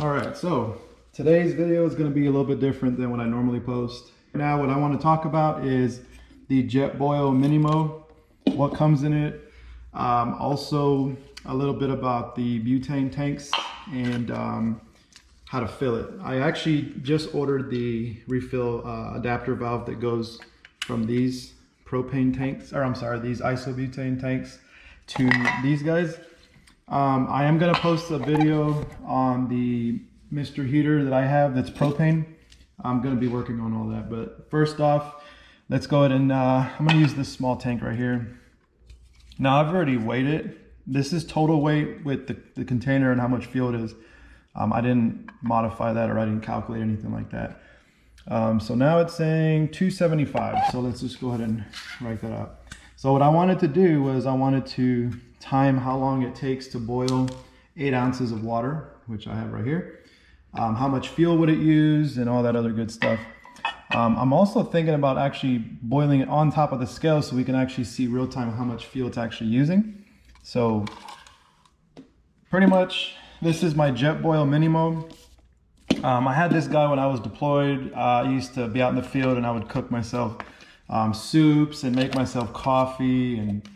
All right, so today's video is going to be a little bit different than what I normally post. Now what I want to talk about is the Jetboil Minimo, what comes in it, also a little bit about the butane tanks and how to fill it. I actually just ordered the refill adapter valve that goes from these propane tanks, or I'm sorry, these isobutane tanks to these guys. I am going to post a video on the Mr. Heater that I have that's propane. I'm going to be working on all that, but first off, let's go ahead and I'm going to use this small tank right here. Now I've already weighed it. This is total weight with the container and how much fuel it is. I didn't modify that or I didn't calculate anything like that. So now it's saying 275. So let's just go ahead and write that out. So what I wanted to do was I wanted to time how long it takes to boil 8 ounces of water, which I have right here. How much fuel would it use and all that other good stuff. I'm also thinking about actually boiling it on top of the scale so we can actually see real time how much fuel it's actually using. So pretty much this is my Jetboil Minimo. I had this guy when I was deployed. I used to be out in the field and I would cook myself soups and make myself coffee and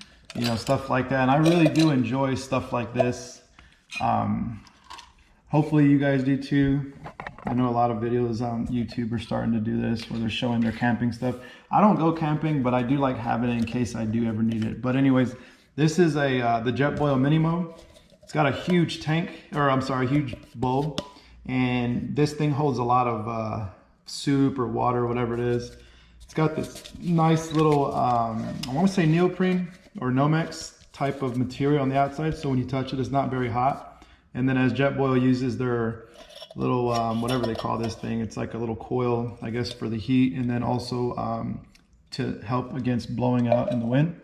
stuff like that. And I really do enjoy stuff like this. Hopefully you guys do too. I know a lot of videos on YouTube are starting to do this where they're showing their camping stuff. I don't go camping, but I do like having it in case I do ever need it. But anyways, this is the Jetboil Minimo. It's got a huge tank, or I'm sorry, huge bowl. And this thing holds a lot of soup or water, or whatever it is. It's got this nice little, I want to say neoprene or Nomex type of material on the outside. So when you touch it, it's not very hot. And then as Jetboil uses their little, whatever they call this thing, it's like a little coil, I guess, for the heat. And then also to help against blowing out in the wind.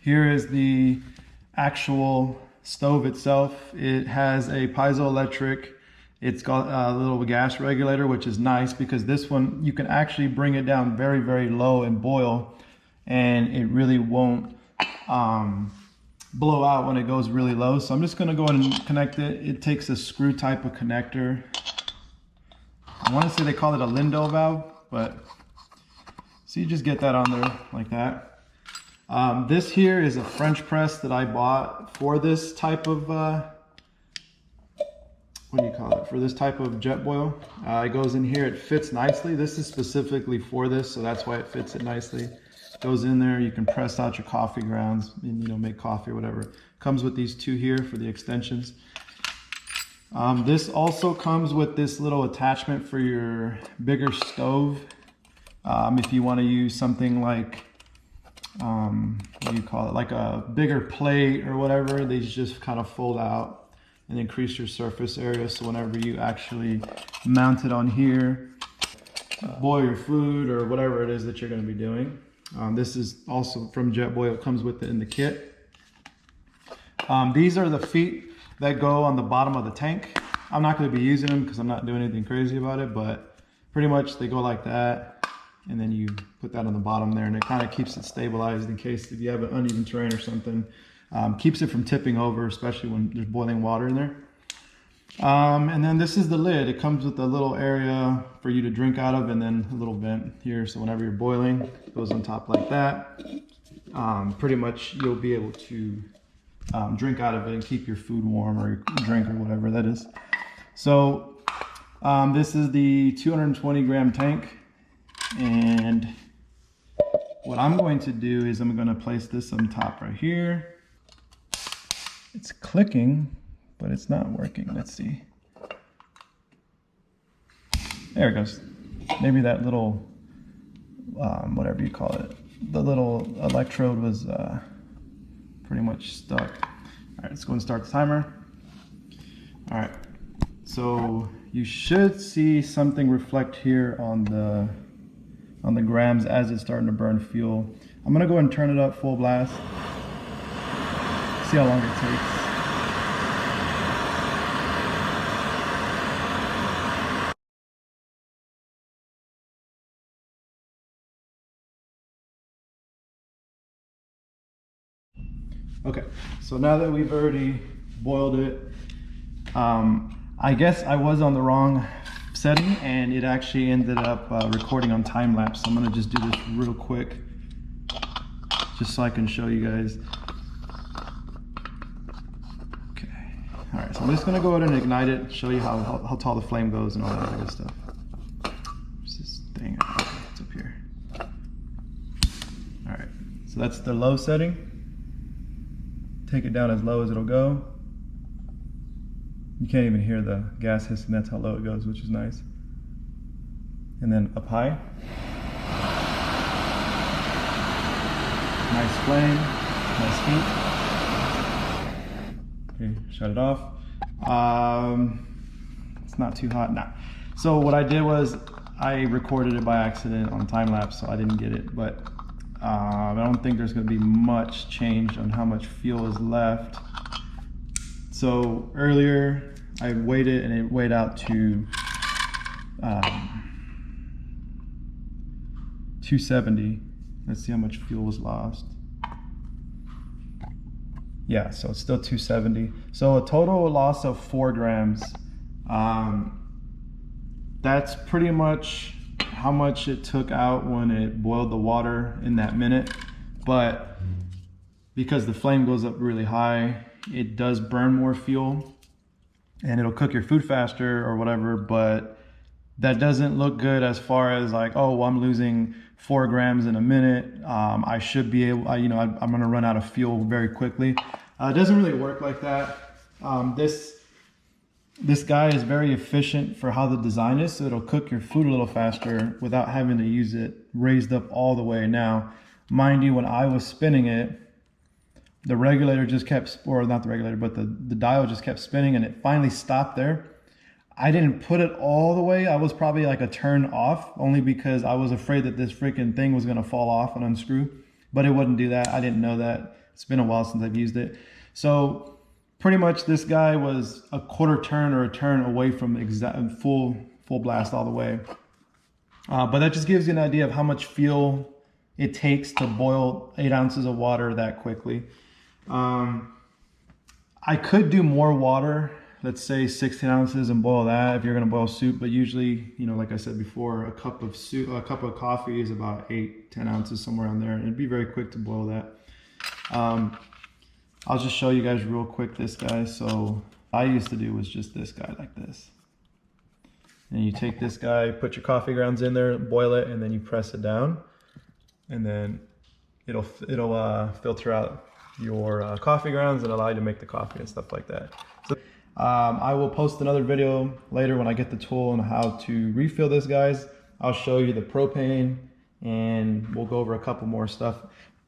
Here is the actual stove itself. It has a piezoelectric. It's got a little gas regulator, which is nice because this one, you can actually bring it down very, very low and boil, and it really won't blow out when it goes really low. So I'm just gonna go ahead and connect it. It takes a screw type of connector. I wanna say they call it a Lindell valve, but so you just get that on there like that. This here is a French press that I bought for this type of, what do you call it? For this type of Jetboil. It goes in here, it fits nicely. This is specifically for this, so that's why it fits it nicely. Goes in there, you can press out your coffee grounds and make coffee or whatever. Comes with these two here for the extensions. This also comes with this little attachment for your bigger stove. If you want to use something like, what do you call it, like a bigger plate or whatever, these just kind of fold out and increase your surface area. So whenever you actually mount it on here, boil your food or whatever it is that you're going to be doing. This is also from Jetboil. It comes with it in the kit. These are the feet that go on the bottom of the tank. I'm not going to be using them because I'm not doing anything crazy about it, but pretty much they go like that. And then you put that on the bottom there, and it kind of keeps it stabilized in case if you have an uneven terrain or something. Keeps it from tipping over, especially when there's boiling water in there. And then this is the lid. It comes with a little area for you to drink out of, and then a little vent here. So whenever you're boiling, it goes on top like that. Pretty much you'll be able to drink out of it and keep your food warm or your drink or whatever that is. So this is the 220 gram tank. And what I'm going to do is I'm going to place this on top right here. It's clicking, but it's not working. Let's see. There it goes. Maybe that little, whatever you call it, the little electrode was pretty much stuck. All right, let's go and start the timer. All right, so you should see something reflect here on the grams as it's starting to burn fuel. I'm gonna go and turn it up full blast. See how long it takes. Okay, so now that we've already boiled it, I guess I was on the wrong setting and it actually ended up recording on time lapse. So I'm gonna just do this real quick just so I can show you guys. Okay, all right, so I'm just gonna go ahead and ignite it, show you how tall the flame goes and all that other good stuff. Where's this thing? Okay, it's up here. All right, so that's the low setting. Take it down as low as it'll go. You can't even hear the gas hissing, that's how low it goes, which is nice. And then up high. Nice flame, nice heat. Okay, shut it off. It's not too hot now. So what I did was I recorded it by accident on time lapse, so I didn't get it, but I don't think there's gonna be much change on how much fuel is left. So earlier I weighed it and it weighed out to 270. Let's see how much fuel was lost. Yeah, so it's still 270. So a total loss of 4 grams. That's pretty much how much it took out when it boiled the water in that minute. But because the flame goes up really high, it does burn more fuel and it'll cook your food faster or whatever, but that doesn't look good as far as like, oh, well, I'm losing 4 grams in a minute. I should be able, I'm gonna run out of fuel very quickly. It doesn't really work like that. This guy is very efficient for how the design is, so it'll cook your food a little faster without having to use it raised up all the way. Now, mind you, when I was spinning it, the regulator just kept, or not the regulator, but the dial just kept spinning and it finally stopped there. I didn't put it all the way. I was probably like a turn off, only because I was afraid that this freaking thing was gonna fall off and unscrew, but it wouldn't do that. I didn't know that. It's been a while since I've used it. So pretty much this guy was a quarter turn or a turn away from exact full blast all the way. But that just gives you an idea of how much fuel it takes to boil 8 ounces of water that quickly. I could do more water, let's say 16 ounces, and boil that if you're gonna boil soup, but usually, like I said before, a cup of coffee is about 8-10 ounces, somewhere on there, and it'd be very quick to boil that. I'll just show you guys real quick this guy. So I used to do was just this guy like this. And you take this guy, put your coffee grounds in there, boil it, and then you press it down. And then it'll filter out your coffee grounds and allow you to make the coffee and stuff like that. So I will post another video later when I get the tool on how to refill this, guys. I'll show you the propane and we'll go over a couple more stuff.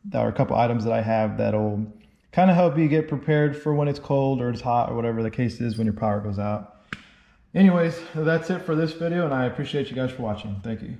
There are a couple items that I have that'll kind of help you get prepared for when it's cold or it's hot or whatever the case is when your power goes out. Anyways, that's it for this video and I appreciate you guys for watching. Thank you.